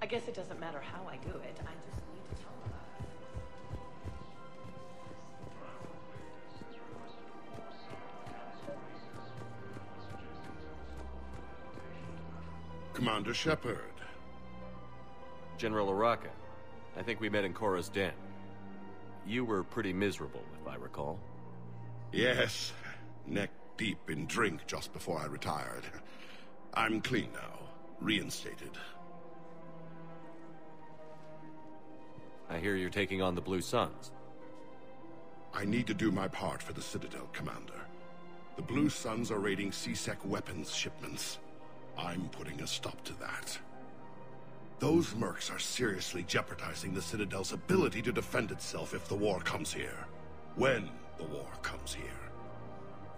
I guess it doesn't matter how I do it. I just need to tell them about it. Commander Shepard. General Araka. I think we met in Cora's den. You were pretty miserable, if I recall. Yes. Neck deep in drink just before I retired. I'm clean now. Reinstated. I hear you're taking on the Blue Suns. I need to do my part for the Citadel, Commander. The Blue Suns are raiding C-Sec weapons shipments. I'm putting a stop to that. Those mercs are seriously jeopardizing the Citadel's ability to defend itself if the war comes here. When the war comes here.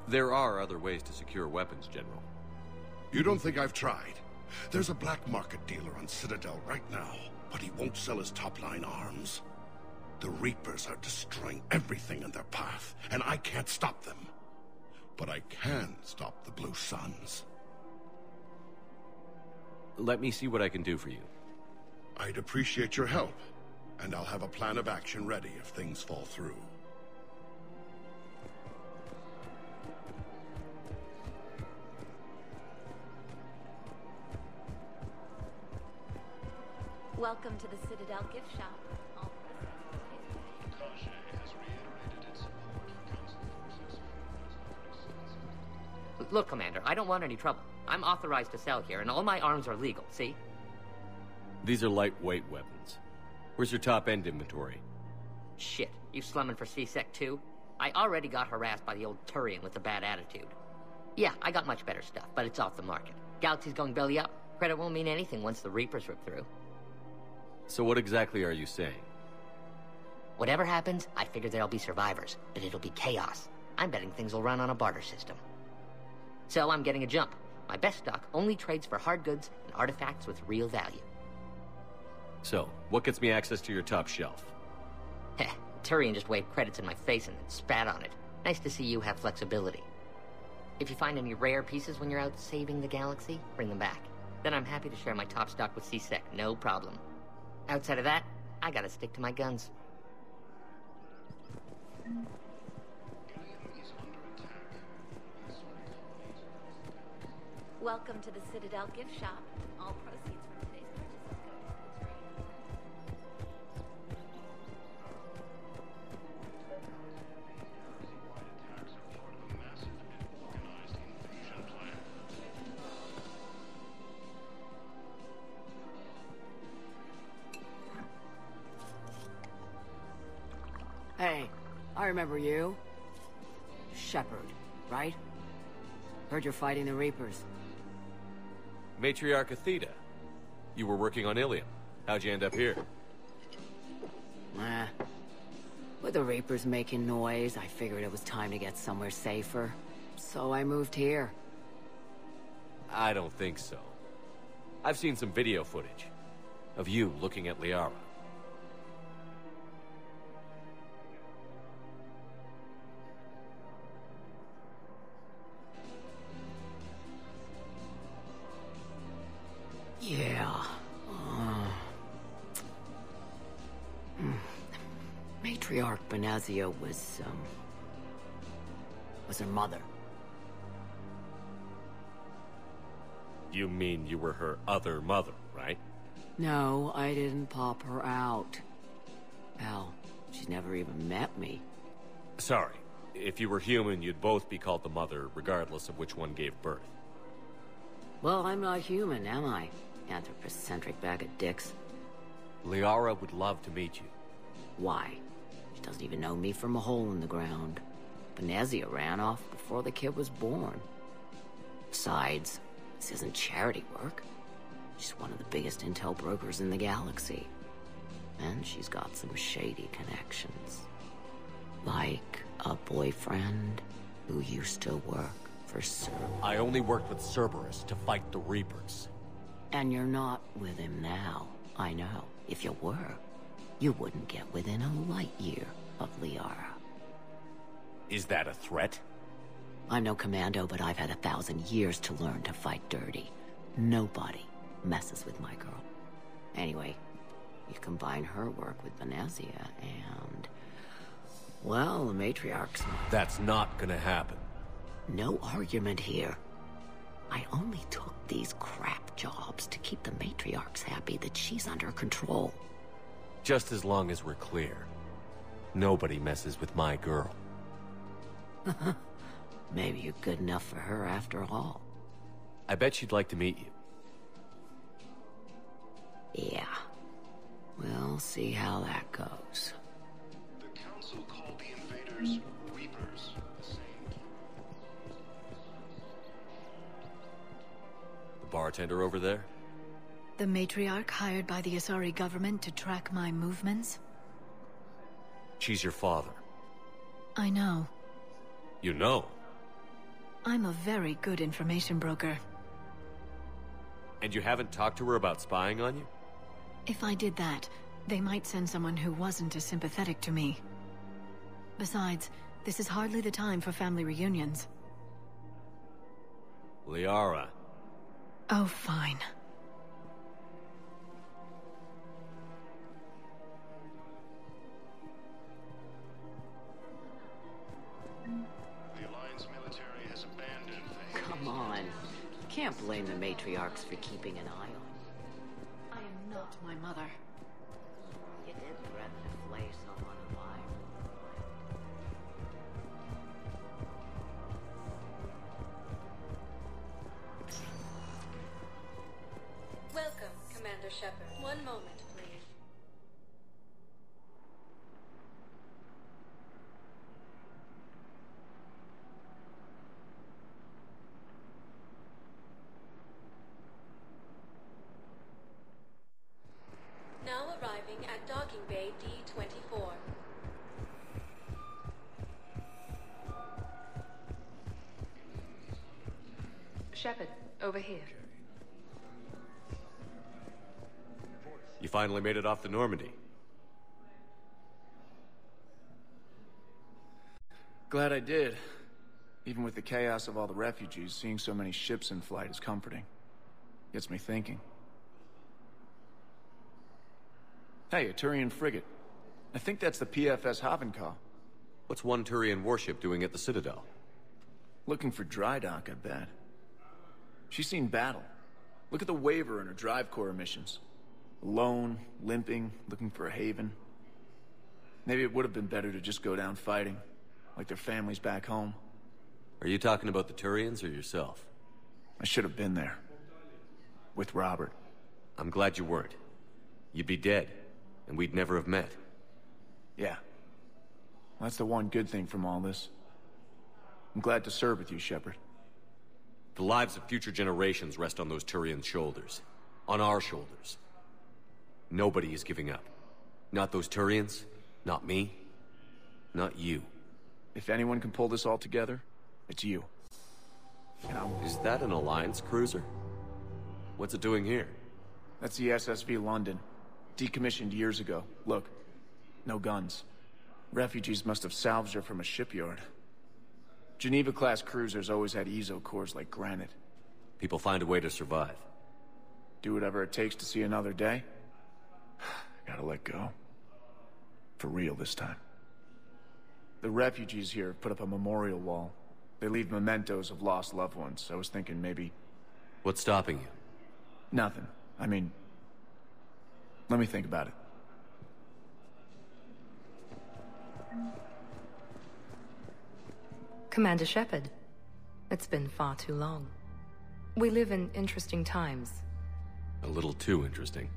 There are other ways to secure weapons, General. You don't think I've tried? There's a black market dealer on Citadel right now, but he won't sell his top-line arms. The Reapers are destroying everything in their path, and I can't stop them. But I can stop the Blue Suns. Let me see what I can do for you. I'd appreciate your help, and I'll have a plan of action ready if things fall through. Welcome to the Citadel gift shop. Look, Commander, I don't want any trouble. I'm authorized to sell here, and all my arms are legal, see? These are lightweight weapons. Where's your top-end inventory? Shit, you slumming for C-Sec too? I already got harassed by the old Turian with a bad attitude. Yeah, I got much better stuff, but it's off the market. Galaxy's going belly up. Credit won't mean anything once the Reapers rip through. So what exactly are you saying? Whatever happens, I figure there'll be survivors, but it'll be chaos. I'm betting things will run on a barter system. So I'm getting a jump. My best stock only trades for hard goods and artifacts with real value. So, what gets me access to your top shelf? Heh, Turian just waved credits in my face and then spat on it. Nice to see you have flexibility. If you find any rare pieces when you're out saving the galaxy, bring them back. Then I'm happy to share my top stock with C-Sec, no problem. Outside of that, I gotta stick to my guns. Welcome to the Citadel gift shop. All proceeds from today's purchases go to the trade. Hey, I remember you. Shepard, right? Heard you're fighting the Reapers. Matriarch Athena. You were working on Ilium. How'd you end up here? With the Reapers making noise, I figured it was time to get somewhere safer. So I moved here. I don't think so. I've seen some video footage of you looking at Liara. Yeah. Matriarch Benazia was her mother. You mean you were her other mother, right? No, I didn't pop her out. Hell, she's never even met me. Sorry. If you were human, you'd both be called the mother, regardless of which one gave birth. Well, I'm not human, am I? Anthropocentric bag of dicks. Liara would love to meet you. Why? She doesn't even know me from a hole in the ground. Benazia ran off before the kid was born. Besides, this isn't charity work. She's one of the biggest intel brokers in the galaxy. And she's got some shady connections. Like a boyfriend who used to work for Cerberus. I only worked with Cerberus to fight the Reapers. And you're not with him now. I know. If you were, you wouldn't get within a light year of Liara. Is that a threat? I'm no commando, but I've had 1,000 years to learn to fight dirty. Nobody messes with my girl. Anyway, you combine her work with Venezia and... well, the matriarch's... That's not gonna happen. No argument here. I only took these crap jobs to keep the matriarchs happy that she's under control. Just as long as we're clear. Nobody messes with my girl. Maybe you're good enough for her after all. I bet she'd like to meet you. Yeah. We'll see how that goes. The Council called the invaders Reapers. The bartender over there? The matriarch hired by the Asari government to track my movements? She's your father. I know. You know? I'm a very good information broker. And you haven't talked to her about spying on you? If I did that, they might send someone who wasn't as sympathetic to me. Besides, this is hardly the time for family reunions. Liara. Oh, fine. The Alliance military has abandoned the... Come on. You can't blame the matriarchs for keeping an eye on I am not my mother. you. You did threaten to flay someone alive. Welcome, Commander Shepard. One moment, please. Now arriving at Docking Bay D-24. Shepard, over here. You finally made it off the Normandy. Glad I did. Even with the chaos of all the refugees, seeing so many ships in flight is comforting. Gets me thinking. Hey, a Turian frigate. I think that's the PFS Havenkaw. What's one Turian warship doing at the Citadel? Looking for dry dock, I bet. She's seen battle. Look at the waiver in her drive core emissions. Alone, limping, looking for a haven. Maybe it would have been better to just go down fighting, like their families back home. Are you talking about the Turians or yourself? I should have been there. With Robert. I'm glad you weren't. You'd be dead, and we'd never have met. Yeah. Well, that's the one good thing from all this. I'm glad to serve with you, Shepard. The lives of future generations rest on those Turians' shoulders. On our shoulders. Nobody is giving up. Not those Turians, not me, not you. If anyone can pull this all together, it's you. Is that an Alliance cruiser? What's it doing here? That's the SSV London. Decommissioned years ago. Look, no guns. Refugees must have salvaged her from a shipyard. Geneva-class cruisers always had ezo cores like granite. People find a way to survive. Do whatever it takes to see another day. Gotta let go. For real this time. The refugees here have put up a memorial wall. They leave mementos of lost loved ones. I was thinking maybe... What's stopping you? Nothing. I mean... Let me think about it. Commander Shepard, it's been far too long. We live in interesting times. A little too interesting.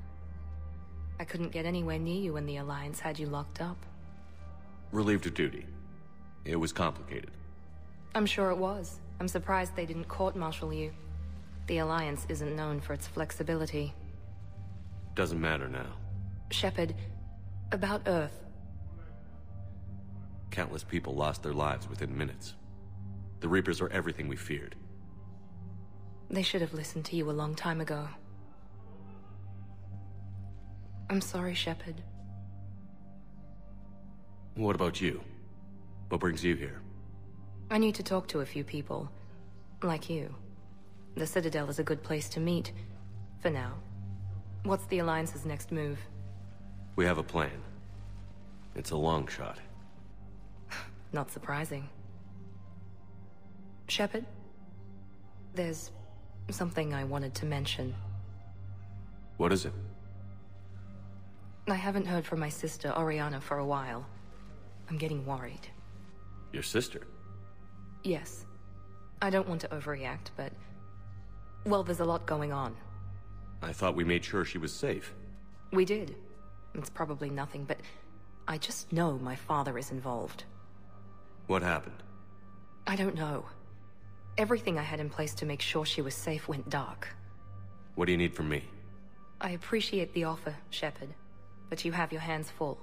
I couldn't get anywhere near you when the Alliance had you locked up. Relieved of duty. It was complicated. I'm sure it was. I'm surprised they didn't court-martial you. The Alliance isn't known for its flexibility. Doesn't matter now. Shepard, about Earth. Countless people lost their lives within minutes. The Reapers are everything we feared. They should have listened to you a long time ago. I'm sorry, Shepard. What about you? What brings you here? I need to talk to a few people. Like you. The Citadel is a good place to meet. For now. What's the Alliance's next move? We have a plan. It's a long shot. Not surprising. Shepard? There's something I wanted to mention. What is it? I haven't heard from my sister, Oriana, for a while. I'm getting worried. Your sister? Yes. I don't want to overreact, but... well, there's a lot going on. I thought we made sure she was safe. We did. It's probably nothing, but... I just know my father is involved. What happened? I don't know. Everything I had in place to make sure she was safe went dark. What do you need from me? I appreciate the offer, Shepard, but you have your hands full.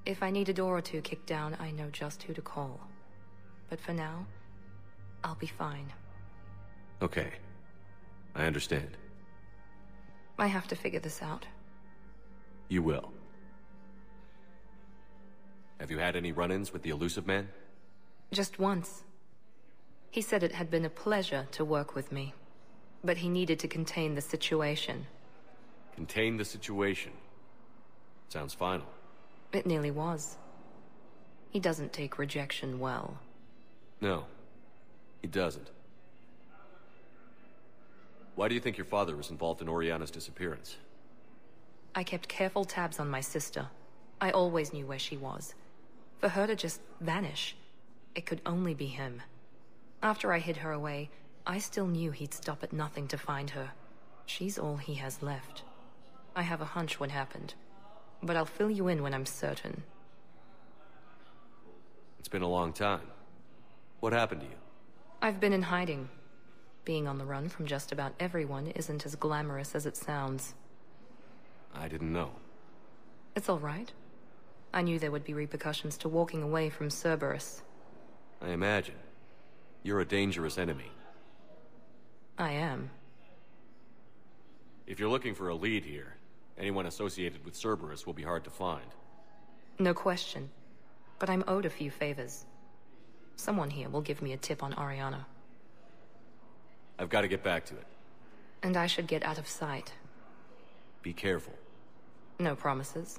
If I need a door or two kicked down, I know just who to call. But for now, I'll be fine. Okay. I understand. I have to figure this out. You will. Have you had any run-ins with the Elusive Man? Just once. He said it had been a pleasure to work with me, but he needed to contain the situation. Contain the situation. Sounds final. It nearly was. He doesn't take rejection well. No, he doesn't. Why do you think your father was involved in Oriana's disappearance? I kept careful tabs on my sister. I always knew where she was. For her to just vanish, it could only be him. After I hid her away, I still knew he'd stop at nothing to find her. She's all he has left. I have a hunch what happened, but I'll fill you in when I'm certain. It's been a long time. What happened to you? I've been in hiding. Being on the run from just about everyone isn't as glamorous as it sounds. I didn't know. It's all right. I knew there would be repercussions to walking away from Cerberus. I imagine. You're a dangerous enemy. I am. If you're looking for a lead here, anyone associated with Cerberus will be hard to find. No question. But I'm owed a few favors. Someone here will give me a tip on Oriana. I've got to get back to it. And I should get out of sight. Be careful. No promises.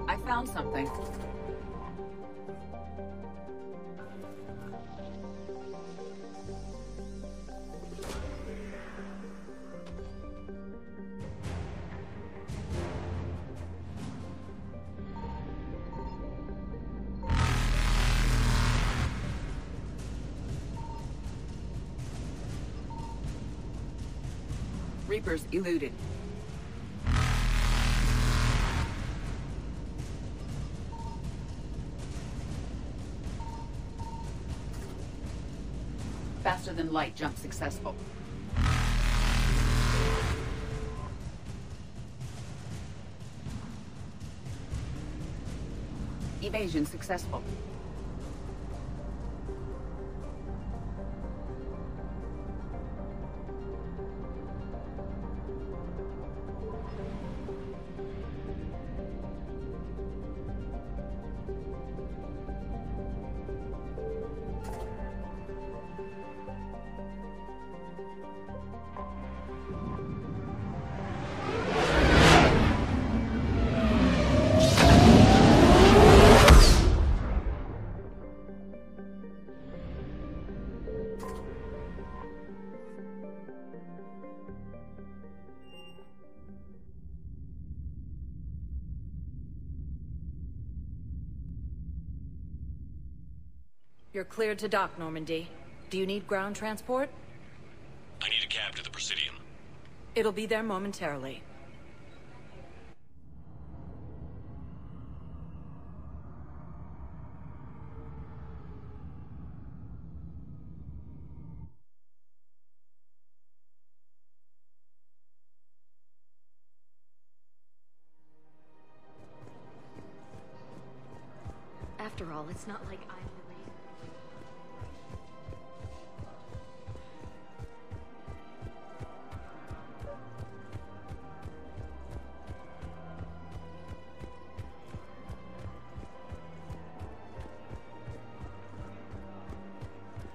I found something. Reapers eluded. Faster than light jump successful. Evasion successful. You're cleared to dock, Normandy. Do you need ground transport? I need a cab to the Presidium. It'll be there momentarily. After all, it's not like I'm the reason.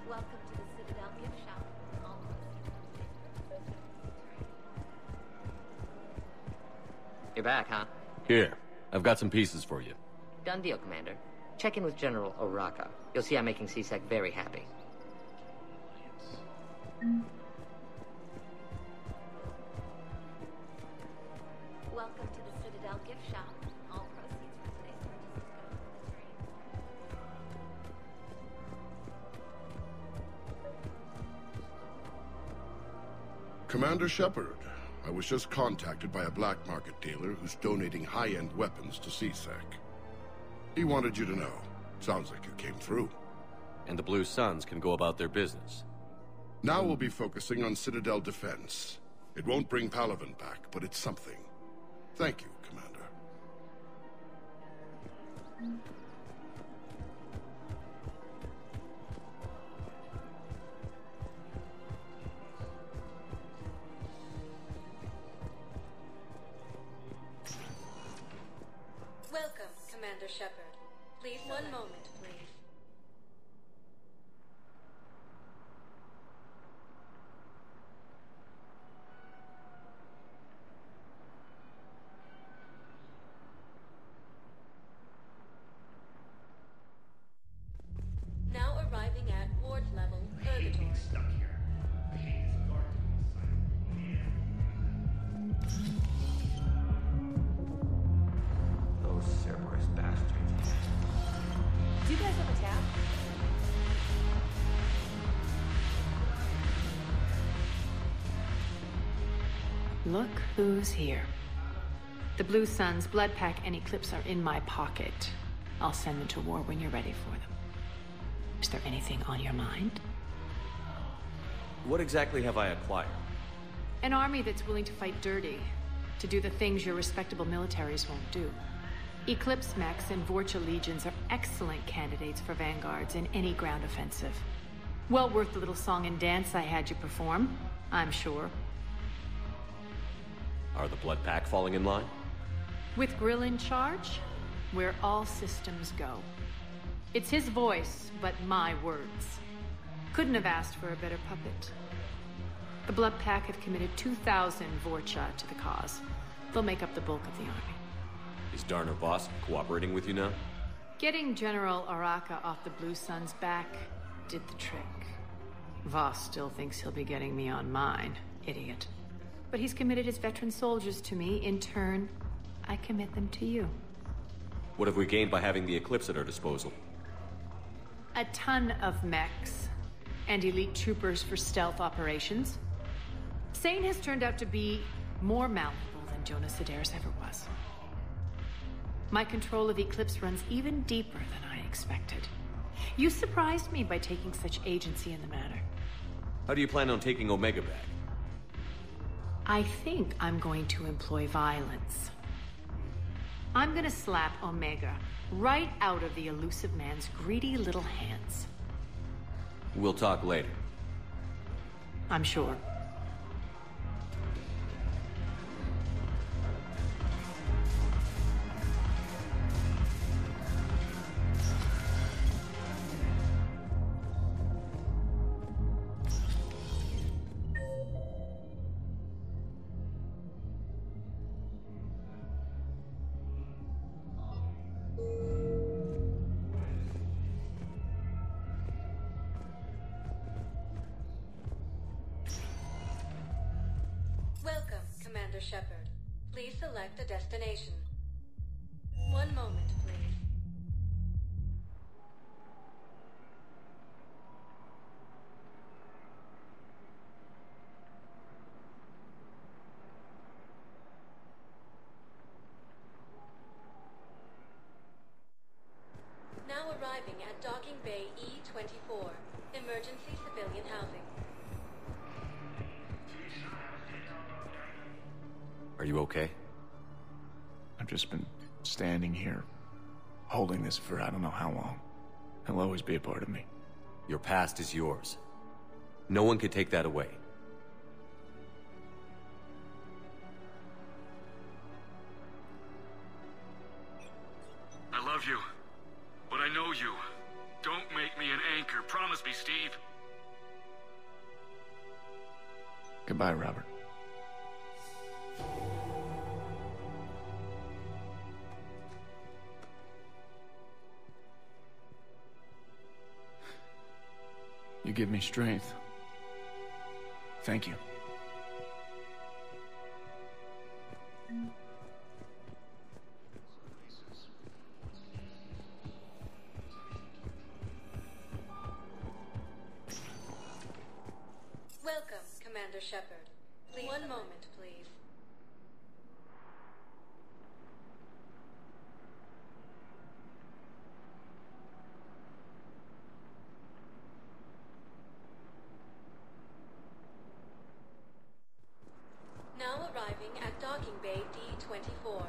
Welcome to the Citadel gift shop. All proceeds You're back, huh? Here, I've got some pieces for you. Done deal, Commander. Check in with General Oraka. You'll see I'm making C-Sec very happy. Welcome to the Citadel gift shop. All proceeds from today's purchases go to the Commander Shepard, I was just contacted by a black market dealer who's donating high-end weapons to CSEC. He wanted you to know. Sounds like you came through. And the Blue Suns can go about their business. Now we'll be focusing on Citadel defense. It won't bring Palaven back, but it's something. Thank you, Commander. Welcome, Commander Shepard. Please, one moment, please. Now arriving at ward level purgatory. Those Cerberus bastards. Do you guys have a tab? Look who's here. The Blue Suns, Blood Pack, and Eclipse are in my pocket. I'll send them to war when you're ready for them. Is there anything on your mind? What exactly have I acquired? An army that's willing to fight dirty, to do the things your respectable militaries won't do. Eclipse mechs and Vorcha legions are excellent candidates for vanguards in any ground offensive. Well worth the little song and dance I had you perform, I'm sure. Are the Blood Pack falling in line? With Grill in charge, where all systems go. It's his voice, but my words. Couldn't have asked for a better puppet. The Blood Pack have committed 2,000 Vorcha to the cause. They'll make up the bulk of the army. Is Darner Voss cooperating with you now? Getting General Oraka off the Blue Suns' back did the trick. Voss still thinks he'll be getting me on mine, idiot. But he's committed his veteran soldiers to me. In turn, I commit them to you. What have we gained by having the Eclipse at our disposal? A ton of mechs and elite troopers for stealth operations. Sane has turned out to be more malleable than Jonas Sedaris ever was. My control of Eclipse runs even deeper than I expected. You surprised me by taking such agency in the matter. How do you plan on taking Omega back? I think I'm going to employ violence. I'm gonna slap Omega right out of the elusive man's greedy little hands. We'll talk later. I'm sure. Welcome, Commander Shepard. Please select a destination. One moment, please. arriving at Docking Bay E-24. Emergency civilian housing. Are you okay? I've just been standing here, holding this for I don't know how long. It'll always be a part of me. Your past is yours. No one can take that away. I love you, but I know you. Don't make me an anchor. Promise me, Steve. Goodbye, Robert. You give me strength. Thank you. Welcome, Commander Shepard. Please. One moment, please. Now arriving at Docking Bay D-24.